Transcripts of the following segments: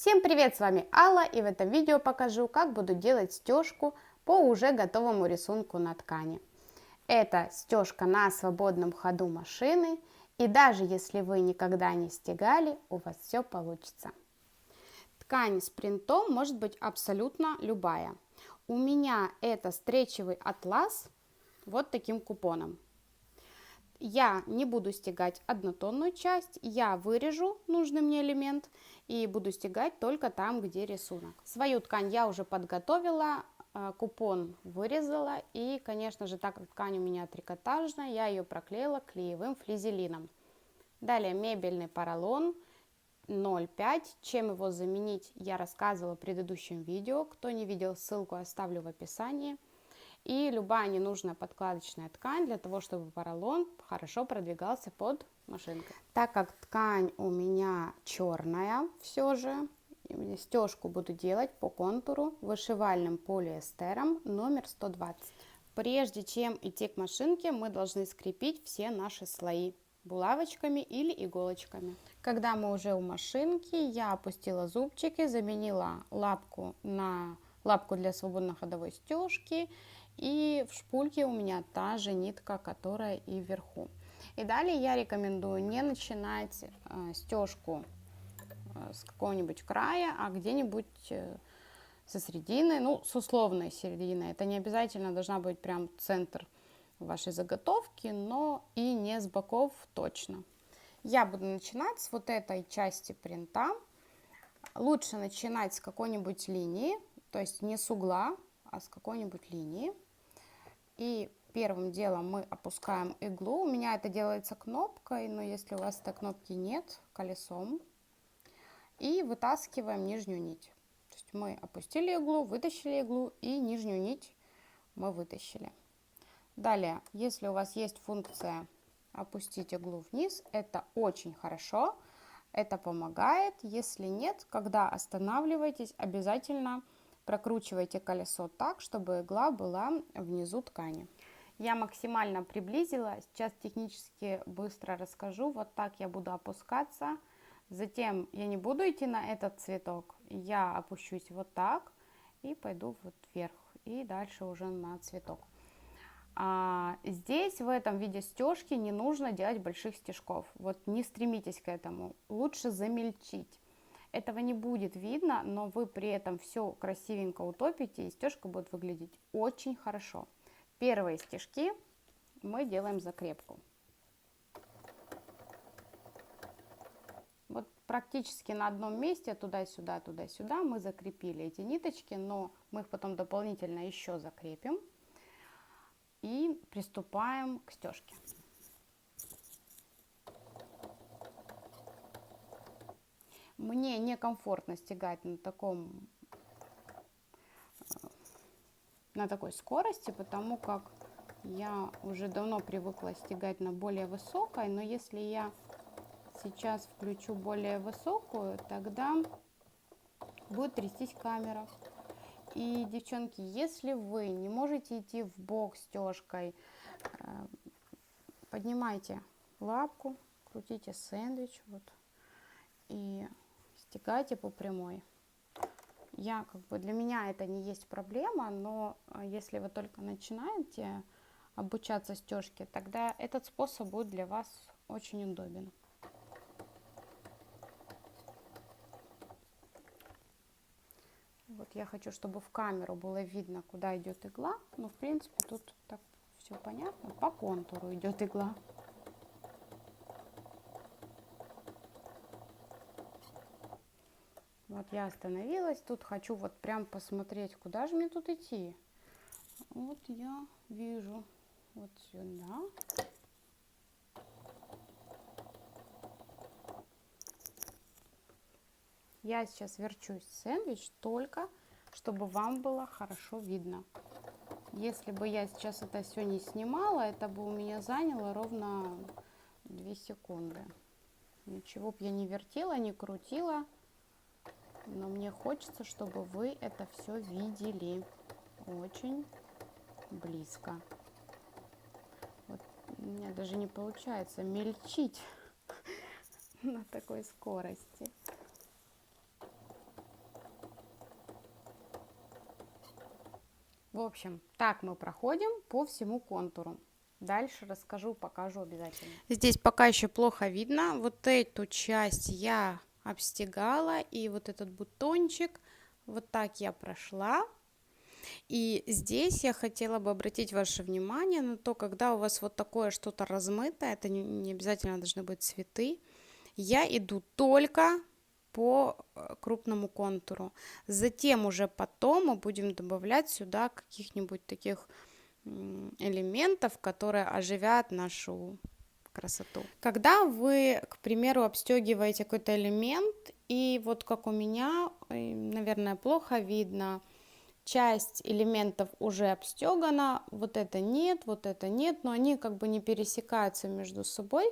Всем привет, с вами Алла, и в этом видео покажу, как буду делать стежку по уже готовому рисунку на ткани. Это стежка на свободном ходу машины, и даже если вы никогда не стегали, у вас все получится. Ткань с принтом может быть абсолютно любая. У меня это стречевый атлас вот таким купоном. Я не буду стегать однотонную часть, я вырежу нужный мне элемент и буду стегать только там, где рисунок. Свою ткань я уже подготовила, купон вырезала и, конечно же, так как ткань у меня трикотажная, я ее проклеила клеевым флизелином. Далее мебельный поролон 0,5. Чем его заменить, я рассказывала в предыдущем видео. Кто не видел, ссылку оставлю в описании. И любая ненужная подкладочная ткань для того, чтобы поролон хорошо продвигался под машинкой. Так как ткань у меня черная все же, стежку буду делать по контуру вышивальным полиэстером номер 120. Прежде чем идти к машинке, мы должны скрепить все наши слои булавочками или иголочками. Когда мы уже у машинки, я опустила зубчики, заменила лапку на лапку для свободно ходовой стежки. И в шпульке у меня та же нитка, которая и вверху. И далее я рекомендую не начинать стежку с какого-нибудь края, а где-нибудь со середины, ну, с условной середины. Это не обязательно должна быть прям центр вашей заготовки, но и не с боков точно. Я буду начинать с вот этой части принта. Лучше начинать с какой-нибудь линии, то есть не с угла, а с какой-нибудь линии. И первым делом мы опускаем иглу. У меня это делается кнопкой, но если у вас этой кнопки нет, колесом. И вытаскиваем нижнюю нить. То есть мы опустили иглу, вытащили иглу и нижнюю нить мы вытащили. Далее, если у вас есть функция опустить иглу вниз, это очень хорошо. Это помогает. Если нет, когда останавливаетесь, обязательно прокручивайте колесо так, чтобы игла была внизу ткани. Я максимально приблизила, сейчас технически быстро расскажу. Вот так я буду опускаться. Затем я не буду идти на этот цветок, я опущусь вот так и пойду вот вверх. И дальше уже на цветок. Здесь в этом виде стежки не нужно делать больших стежков. Вот не стремитесь к этому, лучше замельчить. Этого не будет видно, но вы при этом все красивенько утопите, и стежка будет выглядеть очень хорошо. Первые стежки мы делаем закрепку. Вот практически на одном месте, туда-сюда, туда-сюда, мы закрепили эти ниточки, но мы их потом дополнительно еще закрепим. И приступаем к стежке. Мне некомфортно стегать на такой скорости, потому как я уже давно привыкла стегать на более высокой, но если я сейчас включу более высокую, тогда будет трястись камера. И, девчонки, если вы не можете идти в бок стежкой, поднимайте лапку, крутите сэндвич вот, и стегайте по прямой. Для меня это не есть проблема, но если вы только начинаете обучаться стежке, тогда этот способ будет для вас очень удобен. Вот я хочу, чтобы в камеру было видно, куда идет игла, но в принципе тут так все понятно, по контуру идет игла. Вот я остановилась, тут хочу вот прям посмотреть, куда же мне тут идти. Вот я вижу вот сюда. Я сейчас верчусь сэндвич только, чтобы вам было хорошо видно. Если бы я сейчас это все не снимала, это бы у меня заняло ровно 2 секунды. Ничего бы я не вертела, не крутила. Но мне хочется, чтобы вы это все видели очень близко. Вот у меня даже не получается мельчить на такой скорости. В общем, так мы проходим по всему контуру. Дальше расскажу, покажу обязательно. Здесь пока еще плохо видно. Вот эту часть я обстегала, и вот этот бутончик, вот так я прошла. И здесь я хотела бы обратить ваше внимание на то, когда у вас вот такое что-то размытое, это не обязательно должны быть цветы, я иду только по крупному контуру. Затем уже потом мы будем добавлять сюда каких-нибудь таких элементов, которые оживят нашу красоту. Когда вы, к примеру, обстегиваете какой-то элемент, и вот как у меня, наверное, плохо видно, часть элементов уже обстегана, вот это нет, но они как бы не пересекаются между собой,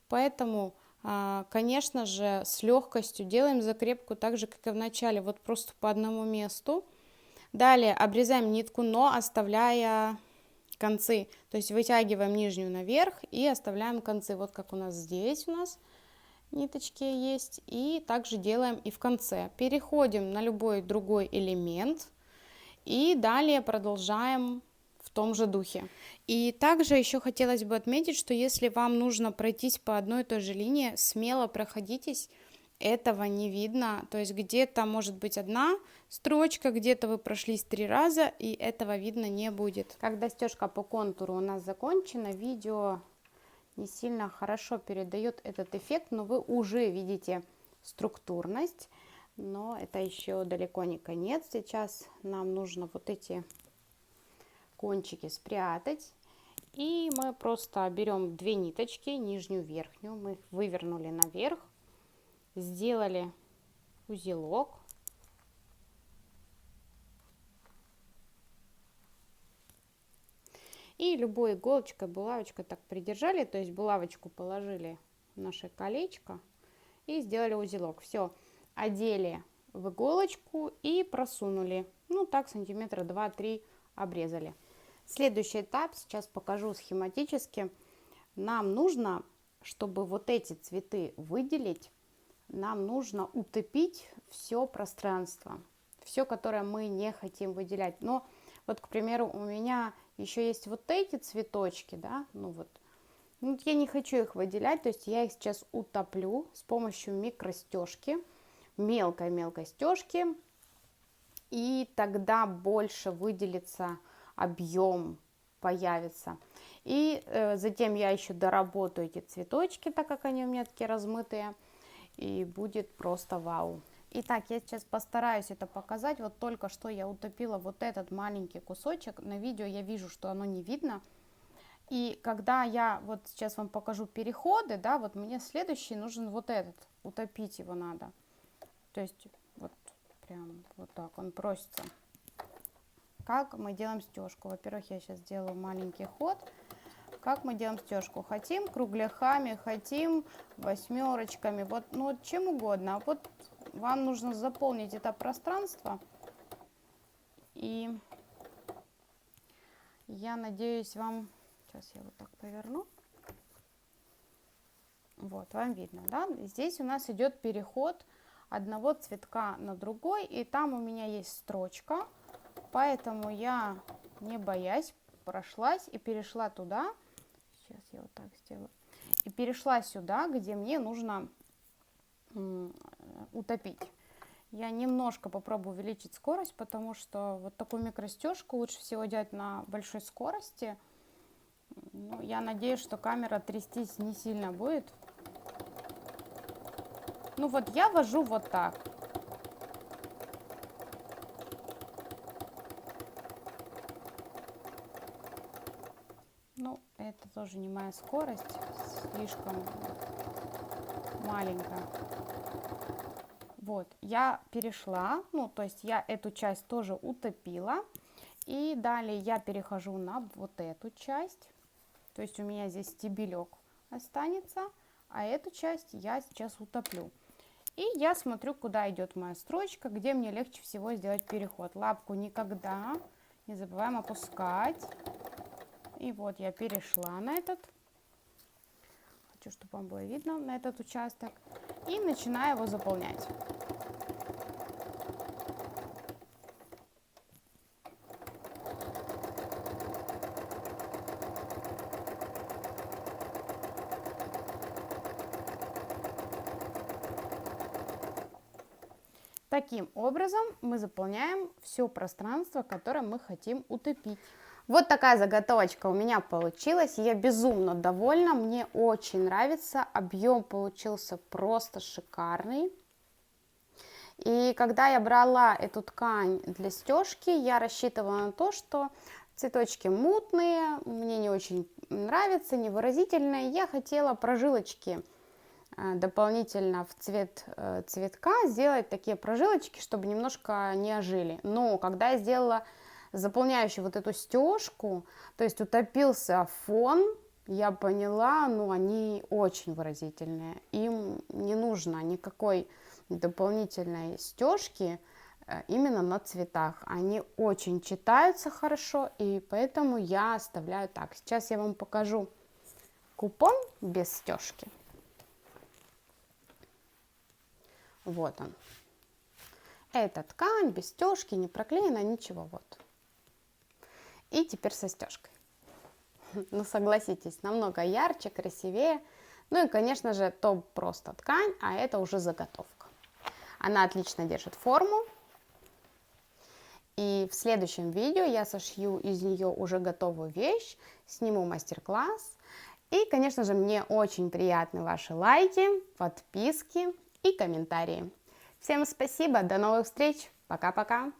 поэтому, конечно же, с легкостью делаем закрепку так же, как и в начале, вот просто по одному месту. Далее обрезаем нитку, но оставляя концы, то есть вытягиваем нижнюю наверх и оставляем концы, вот как у нас здесь ниточки есть, и также делаем и в конце. Переходим на любой другой элемент и далее продолжаем в том же духе. И также еще хотелось бы отметить, что если вам нужно пройтись по одной и той же линии, смело проходитесь, этого не видно, то есть где-то может быть одна строчка, где-то вы прошлись 3 раза, и этого видно не будет. Когда стежка по контуру у нас закончена, видео не сильно хорошо передает этот эффект, но вы уже видите структурность, но это еще далеко не конец. Сейчас нам нужно вот эти кончики спрятать, и мы просто берем 2 ниточки, нижнюю и верхнюю, мы их вывернули наверх, сделали узелок, и любой иголочкой, булавочкой так придержали, то есть булавочку положили в наше колечко и сделали узелок. Все, одели в иголочку и просунули, ну так сантиметра 2-3 обрезали. Следующий этап, сейчас покажу схематически. Нам нужно, чтобы вот эти цветы выделить, нам нужно утопить все пространство, все, которое мы не хотим выделять. Но вот, к примеру, у меня еще есть вот эти цветочки, да, ну я не хочу их выделять, то есть я их сейчас утоплю с помощью микростежки, мелкой стежки, и тогда больше выделится объем, появится. И затем я еще доработаю эти цветочки, так как они у меня такие размытые, и будет просто вау. Итак, я сейчас постараюсь это показать. Вот только что я утопила вот этот маленький кусочек. На видео я вижу, что оно не видно. И когда я вот сейчас вам покажу переходы, да, вот мне следующий нужен вот этот. Утопить его надо. То есть вот прям вот так он просится. Как мы делаем стежку? Во-первых, я сейчас сделаю маленький ход. Как мы делаем стежку? Хотим кругляшами, хотим восьмерочками, вот, ну, чем угодно. Вот вам нужно заполнить это пространство. И я надеюсь, вам... Сейчас я вот так поверну. Вот, вам видно, да? Здесь у нас идет переход одного цветка на другой. И там у меня есть строчка. Поэтому я, не боясь, прошлась и перешла туда. Сейчас я вот так сделаю. И перешла сюда, где мне нужно утопить. Я немножко попробую увеличить скорость, потому что вот такую микростежку лучше всего делать на большой скорости. Ну, я надеюсь, что камера трястись не сильно будет. Ну вот я вожу вот так. Ну, это тоже не моя скорость, слишком маленькая. Вот, я перешла, ну, то есть я эту часть тоже утопила. И далее я перехожу на вот эту часть. То есть у меня здесь стебелек останется, а эту часть я сейчас утоплю. И я смотрю, куда идет моя строчка, где мне легче всего сделать переход. Лапку никогда не забываем опускать. И вот я перешла на этот, хочу, чтобы вам было видно, на этот участок. И начинаю его заполнять. Таким образом мы заполняем все пространство, которое мы хотим утопить. Вот такая заготовочка у меня получилась, я безумно довольна, мне очень нравится, объем получился просто шикарный. И когда я брала эту ткань для стежки, я рассчитывала на то, что цветочки мутные, мне не очень нравятся, невыразительные, я хотела прожилочки дополнительно в цвет цветка сделать такие прожилочки, чтобы немножко не ожили. Но когда я сделала заполняющую вот эту стежку, то есть утопился фон, я поняла, ну они очень выразительные, им не нужно никакой дополнительной стежки именно на цветах, они очень читаются хорошо, и поэтому я оставляю так. Сейчас я вам покажу купон без стежки. Вот он. Это ткань без стежки, не проклеена, ничего, вот. И теперь со стежкой. Ну, согласитесь, намного ярче, красивее. Ну и, конечно же, то просто ткань, а это уже заготовка. Она отлично держит форму. И в следующем видео я сошью из нее уже готовую вещь, сниму мастер-класс. И, конечно же, мне очень приятны ваши лайки, подписки и комментарии. Всем спасибо, до новых встреч, пока-пока!